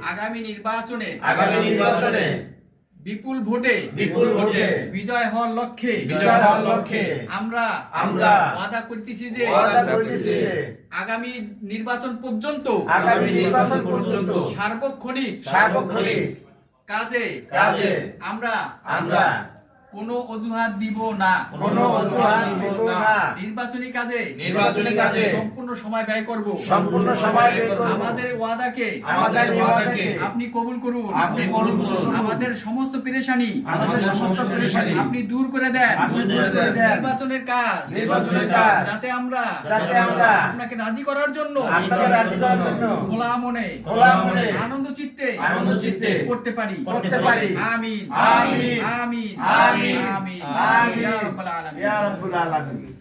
আগামী নির্বাচনে বিপুল ভোটে বিজয় হওয়ার লক্ষ্যে আমরা ওয়াদা করতেছি যে আগামী নির্বাচন পর্যন্ত সার্বক্ষণিক কাজে আমরা কোনো অজুহাত দিব না, নির্বাচনী কাজে সম্পূর্ণ সময় ব্যয় করব। আমাদের ওয়াদাকে আপনি কবুল করুন। আমাদের সমস্ত পেরেশানি আপনি দূর করে দেন। নির্বাচনের কাজ যাতে আমরা আপনাকে রাজি করার জন্য খোলা মনে আনন্দ চিত্তে করতে পারি। আমিন আমিন আমিন আমিন আমিন ইয়া রাব্বুল আলামিন।